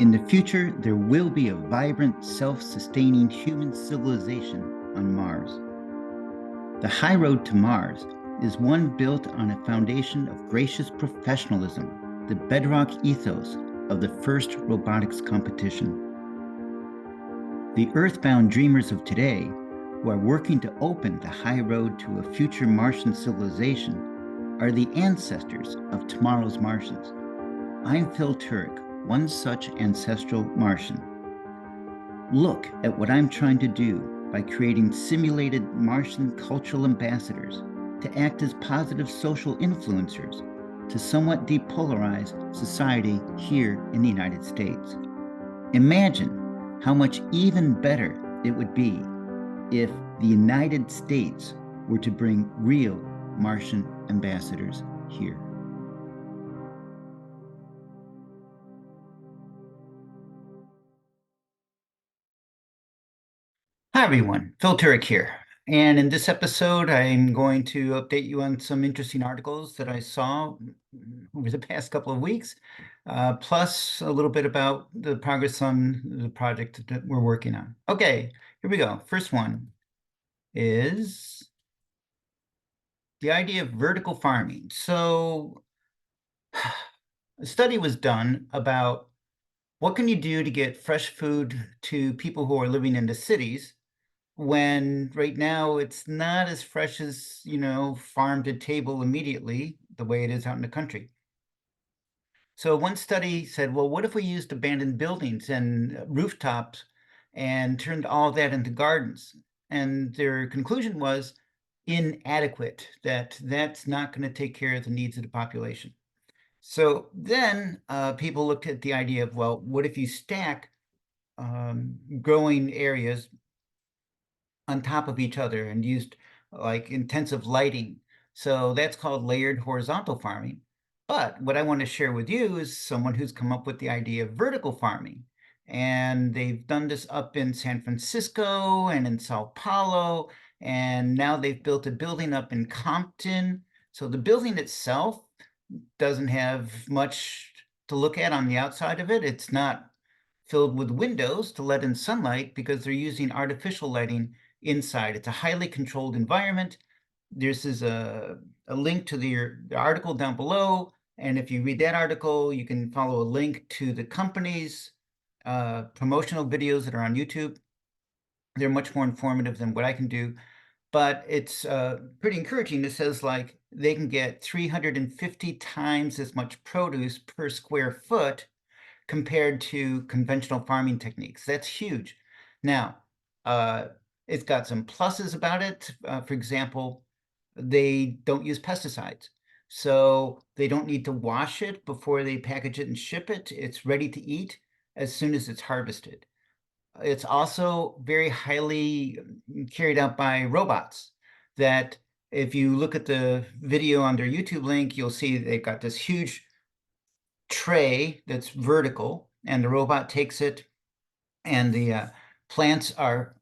In the future, there will be a vibrant, self-sustaining human civilization on Mars. The high road to Mars is one built on a foundation of gracious professionalism, the bedrock ethos of the first robotics competition. The earthbound dreamers of today, who are working to open the high road to a future Martian civilization, are the ancestors of tomorrow's Martians. I'm Phil Turek, one such ancestral Martian. Look at what I'm trying to do by creating simulated Martian cultural ambassadors to act as positive social influencers to somewhat depolarize society here in the United States. Imagine how much even better it would be if the United States were to bring real Martian ambassadors here. Hi, everyone. Phil Turek here. And in this episode, I'm going to update you on some interesting articles that I saw over the past couple of weeks, plus a little bit about the progress on the project that we're working on. Okay, here we go. First one is the idea of vertical farming. So a study was done about what can you do to get fresh food to people who are living in the cities when right now it's not as fresh as, farm to table immediately, the way it is out in the country. So one study said, well, what if we used abandoned buildings and rooftops and turned all of that into gardens? And their conclusion was inadequate, that that's not going to take care of the needs of the population. So then people looked at the idea of, well, what if you stack growing areas on top of each other and used like intensive lighting? So that's called layered horizontal farming. But what I want to share with you is someone who's come up with the idea of vertical farming. And they've done this up in San Francisco and in Sao Paulo. And now they've built a building up in Compton. So the building itself doesn't have much to look at on the outside of it. It's not filled with windows to let in sunlight because they're using artificial lighting inside. It's a highly controlled environment. This is a link to the article down below. And if you read that article, you can follow a link to the company's promotional videos that are on YouTube. They're much more informative than what I can do, but it's pretty encouraging. It says like they can get 350 times as much produce per square foot compared to conventional farming techniques. That's huge. Now, it's got some pluses about it. For example, they don't use pesticides. So they don't need to wash it before they package it and ship it. It's ready to eat as soon as it's harvested. It's also very highly carried out by robots that if you look at the video on their YouTube link, you'll see they've got this huge tray that's vertical, and the robot takes it, and the plants are,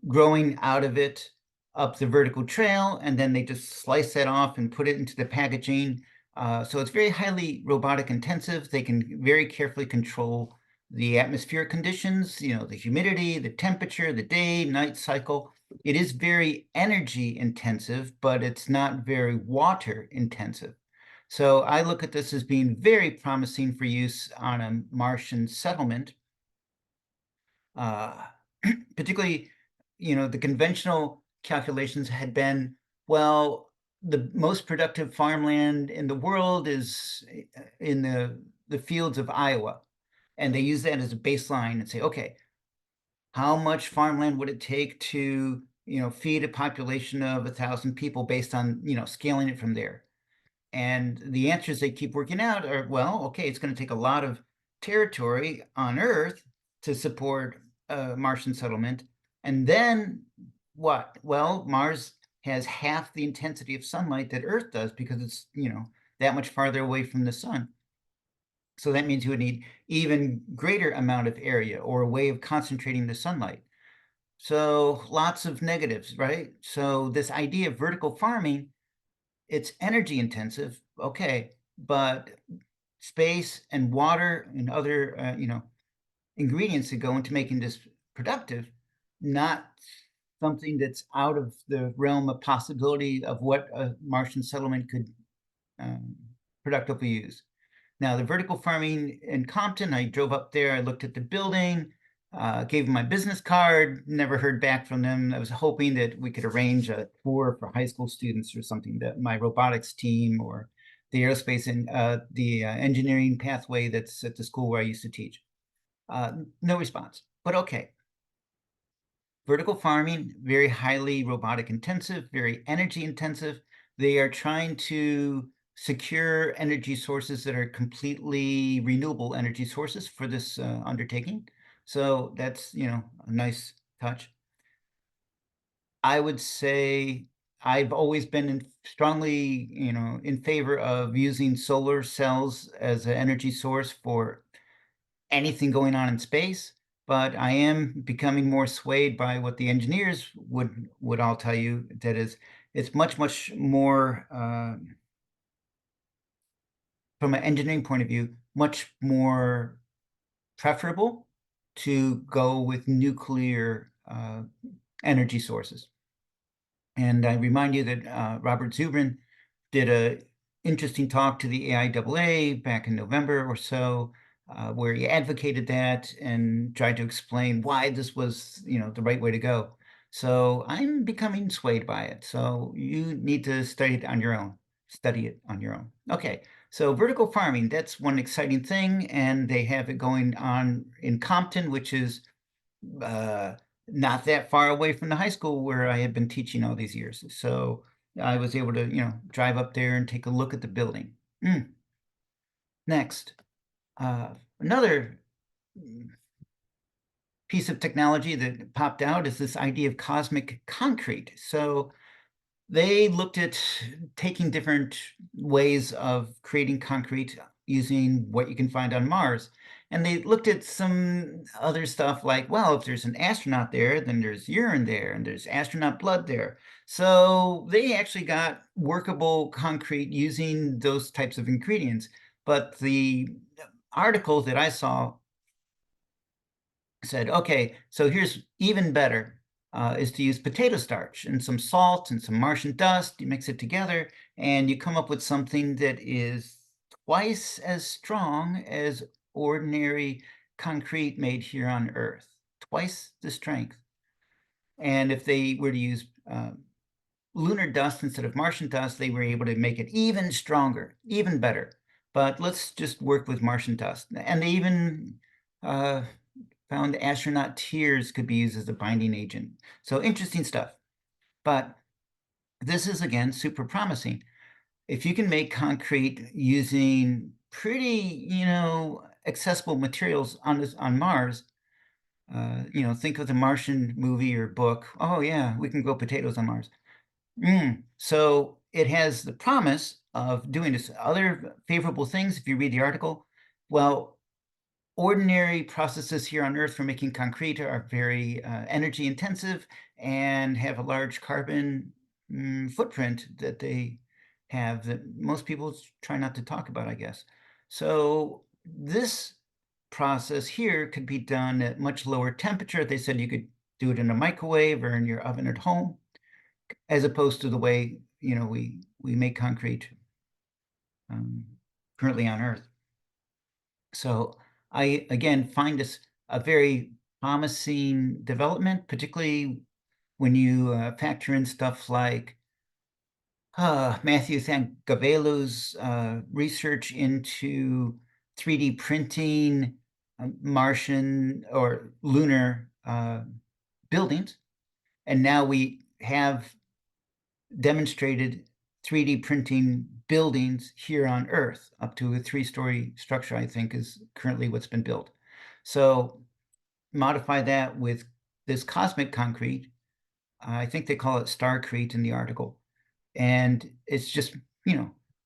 growing out of it up the vertical trail, and then they just slice that off and put it into the packaging. So it's very highly robotic intensive. They can very carefully control the atmospheric conditions, the humidity, the temperature, the day, night cycle. It is very energy intensive, but it's not very water intensive. So I look at this as being very promising for use on a Martian settlement. Particularly, the conventional calculations had been, well, the most productive farmland in the world is in the fields of Iowa. And they use that as a baseline and say, okay, how much farmland would it take to, feed a population of 1,000 people based on, scaling it from there? And the answers they keep working out are, well, okay, it's going to take a lot of territory on Earth to support a Martian settlement. And then what? Well, Mars has half the intensity of sunlight that Earth does because it's, that much farther away from the sun. So that means you would need even greater amount of area or a way of concentrating the sunlight. So lots of negatives, right? So this idea of vertical farming, it's energy intensive, okay, but space and water and other, ingredients that go into making this productive, not something that's out of the realm of possibility of what a Martian settlement could um, productively use. Now, the vertical farming in Compton, I drove up there, I looked at the building, gave them my business card, never heard back from them. I was hoping that we could arrange a tour for high school students or something, that my robotics team or the aerospace and the engineering pathway that's at the school where I used to teach. No response, but okay. Vertical farming, very highly robotic intensive, very energy intensive. They are trying to secure energy sources that are completely renewable energy sources for this undertaking. So that's, a nice touch. I would say I've always been strongly, in favor of using solar cells as an energy source for anything going on in space, but I am becoming more swayed by what the engineers would all tell you. That is, it's much, much more, from an engineering point of view, much more preferable to go with nuclear energy sources. And I remind you that Robert Zubrin did a interesting talk to the AIAA back in November or so, where he advocated that and tried to explain why this was, the right way to go. So I'm becoming swayed by it. So you need to study it on your own. Study it on your own. Okay. So vertical farming, that's one exciting thing, and they have it going on in Compton, which is uh, not that far away from the high school where I had been teaching all these years. So I was able to, drive up there and take a look at the building. Next, another piece of technology that popped out is this idea of cosmic concrete. So they looked at taking different ways of creating concrete using what you can find on Mars. And they looked at some other stuff like, well, if there's an astronaut there, then there's urine there and there's astronaut blood there. So they actually got workable concrete using those types of ingredients. But the article that I saw said, okay, so here's even better, is to use potato starch and some salt and some Martian dust. You mix it together and you come up with something that is twice as strong as ordinary concrete made here on Earth, twice the strength. And if they were to use lunar dust instead of Martian dust, they were able to make it even stronger, even better. But let's just work with Martian dust. And they even found astronaut tears could be used as a binding agent. So interesting stuff. But this is, again, super promising. If you can make concrete using pretty, accessible materials on Mars, think of the Martian movie or book. Oh yeah, we can grow potatoes on Mars. So it has the promise of doing this. Other favorable things, if you read the article, well, ordinary processes here on Earth for making concrete are very energy intensive and have a large carbon footprint that they have that most people try not to talk about, I guess. So this process here could be done at much lower temperature. They said you could do it in a microwave or in your oven at home, as opposed to the way, we make concrete um, currently on Earth. So I, again, find this a very promising development, particularly when you factor in stuff like Matthew Thangavelu's research into 3D printing Martian or lunar buildings. And now we have demonstrated 3D printing buildings here on Earth. Up to a 3-story structure, I think, is currently what's been built. So modify that with this cosmic concrete. I think they call it starcrete in the article. And it's just,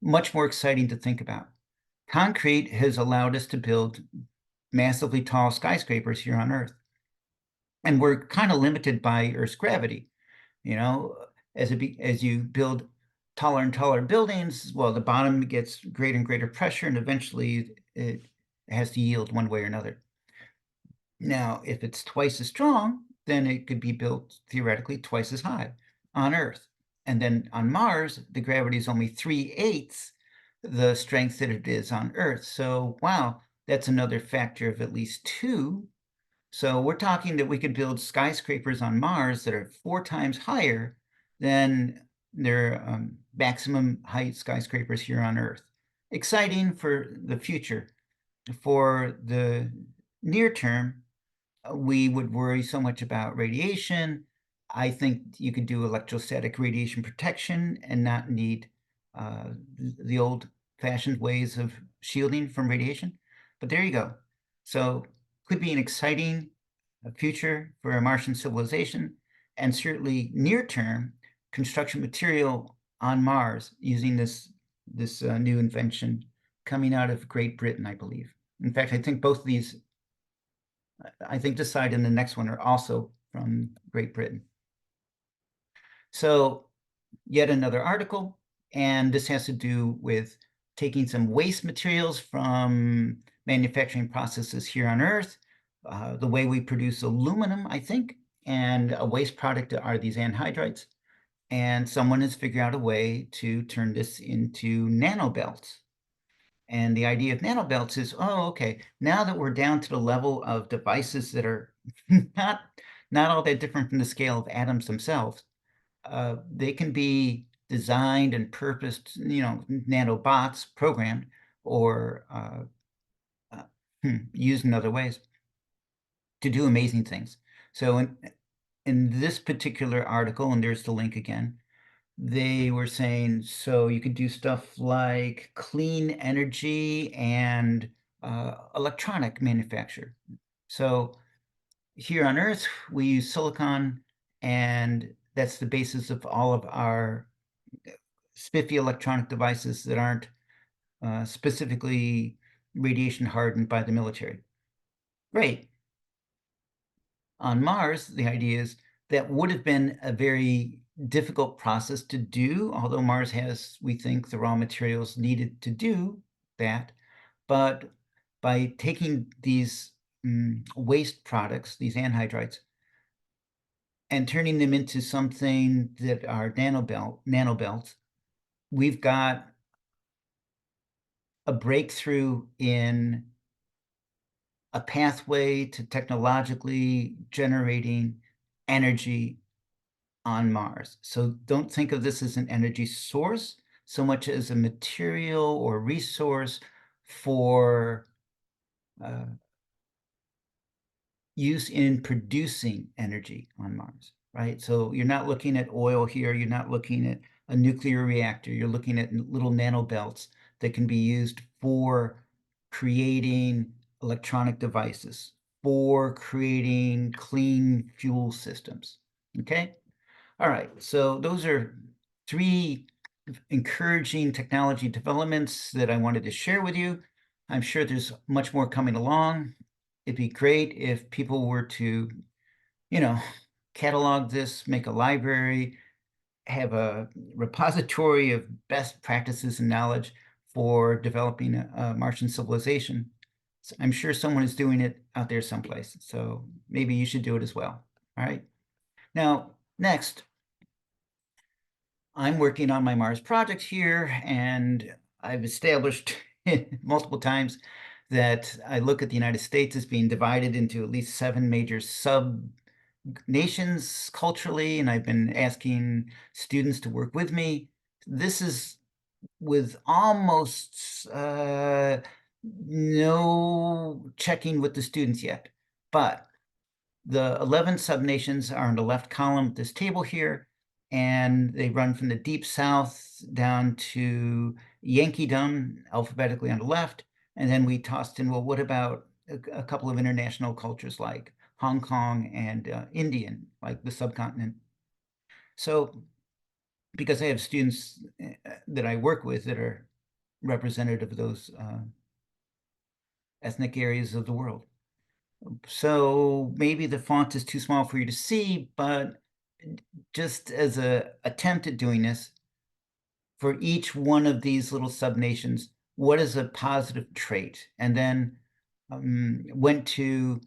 much more exciting to think about. Concrete has allowed us to build massively tall skyscrapers here on Earth. And we're kind of limited by Earth's gravity. As you build taller and taller buildings, well, the bottom gets greater and greater pressure, and eventually it has to yield one way or another. Now, if it's twice as strong, then it could be built theoretically twice as high on Earth. And then on Mars, the gravity is only 3/8 the strength that it is on Earth. So, wow, that's another factor of at least two. So we're talking that we could build skyscrapers on Mars that are 4 times higher than their maximum height skyscrapers here on Earth. Exciting for the future. For the near term, we would worry so much about radiation. I think you could do electrostatic radiation protection and not need the old-fashioned ways of shielding from radiation. But there you go. So could be an exciting future for a Martian civilization, and certainly near term construction material on Mars using this new invention coming out of Great Britain, I believe. In fact, I think both of these I think this side and the next one are also from Great Britain. So yet another article, and this has to do with taking some waste materials from manufacturing processes here on Earth, the way we produce aluminum, I think, and a waste product are these anhydrites. And someone has figured out a way to turn this into nanobelts. And the idea of nanobelts is, oh, okay, now that we're down to the level of devices that are not not all that different from the scale of atoms themselves, they can be designed and purposed, nanobots programmed or uh, used in other ways to do amazing things. So in this particular article, and there's the link again, they were saying, so you could do stuff like clean energy and electronic manufacture. So here on Earth, we use silicon, and that's the basis of all of our spiffy electronic devices that aren't specifically radiation hardened by the military. Great. On Mars, the idea is that would have been a very difficult process to do, although Mars has, we think, the raw materials needed to do that. But by taking these waste products, these anhydrites, and turning them into something that are nanobelts, we've got a breakthrough in a pathway to technologically generating energy on Mars. So don't think of this as an energy source so much as a material or resource for uh, use in producing energy on Mars, right? So you're not looking at oil here, you're not looking at a nuclear reactor, you're looking at little nanobelts that can be used for creating electronic devices, for creating clean fuel systems, okay? All right, so those are three encouraging technology developments that I wanted to share with you. I'm sure there's much more coming along. It'd be great if people were to, you know, catalog this, make a library, have a repository of best practices and knowledge for developing a Martian civilization. So I'm sure someone is doing it out there someplace. So maybe you should do it as well. All right. Now, next, I'm working on my Mars project here, and I've established multiple times that I look at the United States as being divided into at least 7 major sub nations culturally, and I've been asking students to work with me. This is with almost no checking with the students yet, but the 11 subnations are in the left column of this table here, and they run from the Deep South down to Yankeedom, alphabetically on the left. And then we tossed in, well, what about a couple of international cultures like Hong Kong and Indian, like the subcontinent? So, because I have students that I work with that are representative of those ethnic areas of the world. So maybe the font is too small for you to see, but just as a attempt at doing this, for each one of these little subnations, what is a positive trait? And then went to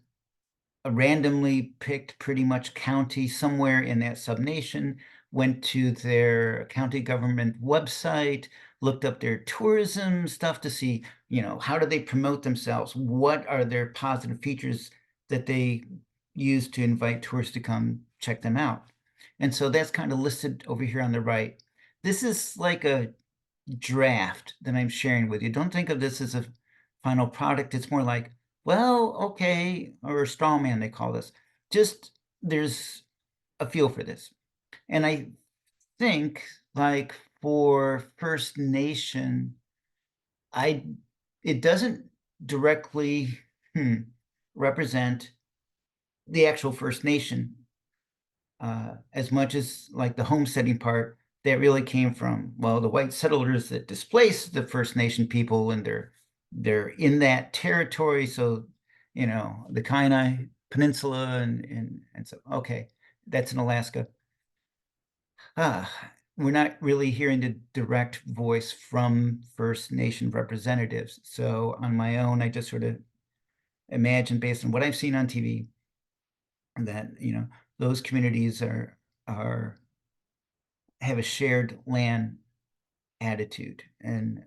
a randomly picked pretty much county somewhere in that subnation, went to their county government website, looked up their tourism stuff to see, how do they promote themselves? What are their positive features that they use to invite tourists to come check them out? And so that's kind of listed over here on the right. This is like a draft that I'm sharing with you. Don't think of this as a final product. It's more like, well, okay, or a straw man, they call this. Just there's a feel for this. And I think, like, for First Nation, I it doesn't directly represent the actual First Nation as much as like the homesteading part that really came from, well, the white settlers that displaced the First Nation people, and they're in that territory. So, the Kenai Peninsula, and so, okay, that's in Alaska. We're not really hearing the direct voice from First Nation representatives. So on my own, I just sort of imagine, based on what I've seen on TV, that those communities are have a shared land attitude, and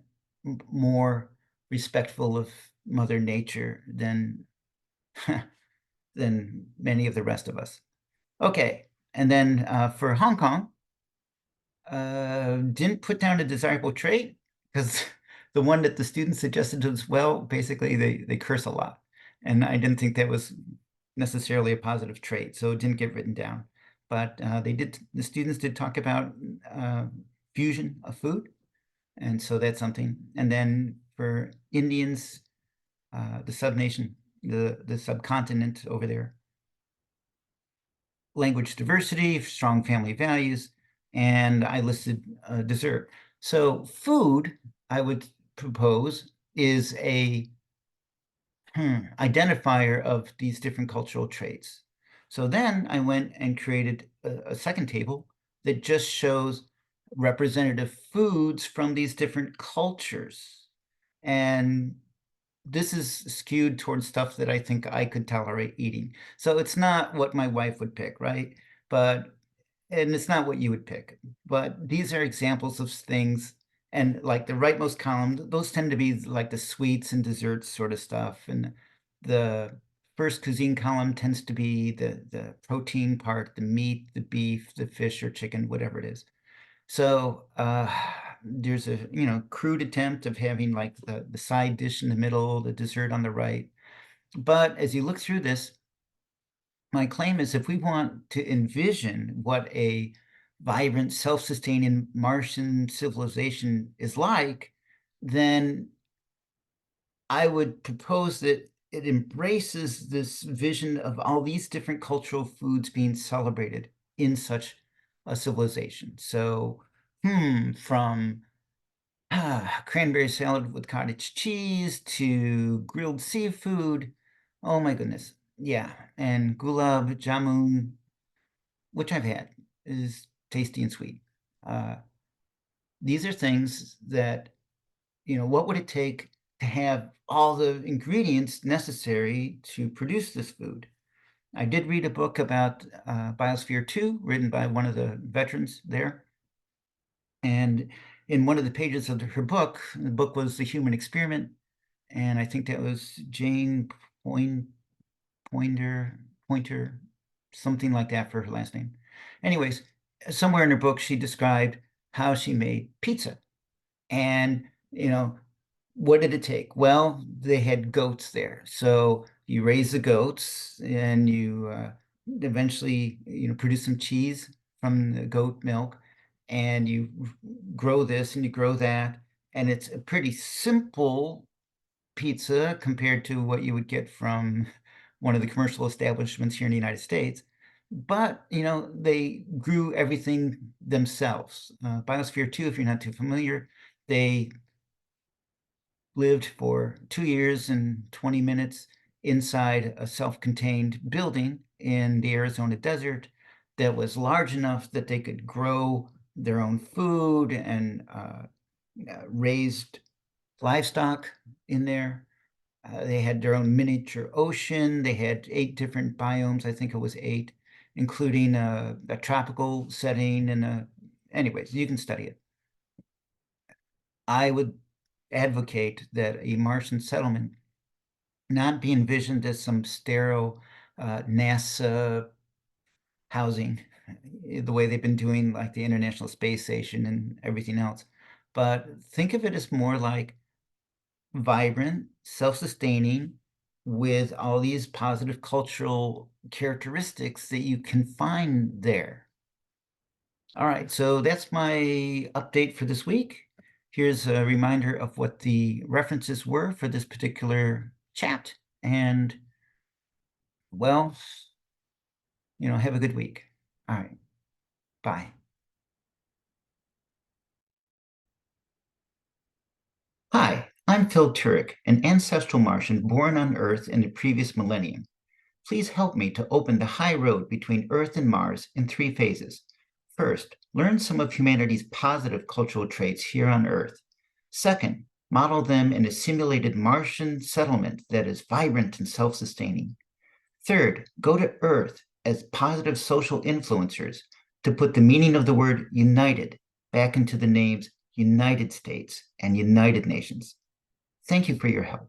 more respectful of Mother Nature than than many of the rest of us. Okay, and then for Hong Kong, didn't put down a desirable trait because the one that the student suggested was, well, basically they curse a lot, and I didn't think that was necessarily a positive trait, so it didn't get written down. But the students did talk about fusion of food, and so that's something. And then for Indians, the subnation, the subcontinent over there, language diversity, strong family values, and I listed dessert. So food, I would propose, is a identifier of these different cultural traits. So then I went and created a second table that just shows representative foods from these different cultures. And this is skewed towards stuff that I think I could tolerate eating. So it's not what my wife would pick, right? But and it's not what you would pick, but these are examples of things. And like the rightmost column, those tend to be like the sweets and desserts sort of stuff. And the first cuisine column tends to be the protein part, the meat, the beef, the fish or chicken, whatever it is. So there's a crude attempt of having like the side dish in the middle, the dessert on the right. But as you look through this, my claim is, if we want to envision what a vibrant, self-sustaining Martian civilization is like, then I would propose that it embraces this vision of all these different cultural foods being celebrated in such a civilization. So, from cranberry salad with cottage cheese to grilled seafood. Oh my goodness. Yeah. And gulab jamun, which I've had, is tasty and sweet. Uh, these are things that, what would it take to have all the ingredients necessary to produce this food? I did read a book about Biosphere 2, written by one of the veterans there. And in one of the pages of her book, the book was The Human Experiment, and I think that was Jane Point, Pointer, something like that for her last name. Anyways, somewhere in her book, she described how she made pizza. And, what did it take? Well, they had goats there. So you raise the goats and you eventually, produce some cheese from the goat milk, and you grow this and you grow that. And it's a pretty simple pizza compared to what you would get from one of the commercial establishments here in the United States. But, they grew everything themselves. Biosphere 2, if you're not too familiar, they lived for 2 years and 20 minutes inside a self-contained building in the Arizona desert that was large enough that they could grow their own food and raised livestock in there. They had their own miniature ocean. They had 8 different biomes. I think it was 8, including a tropical setting anyways, you can study it. I would advocate that a Martian settlement not be envisioned as some sterile NASA housing, the way they've been doing like the International Space Station and everything else. But think of it as more like vibrant, self-sustaining, with all these positive cultural characteristics that you can find there. All right, so that's my update for this week. Here's a reminder of what the references were for this particular chat. And, well, have a good week. All right, bye. Hi, I'm Phil Turek, an ancestral Martian born on Earth in the previous millennium. Please help me to open the high road between Earth and Mars in 3 phases. First, learn some of humanity's positive cultural traits here on Earth. Second, model them in a simulated Martian settlement that is vibrant and self-sustaining. Third, go to Earth as positive social influencers to put the meaning of the word united back into the names United States and United Nations. Thank you for your help.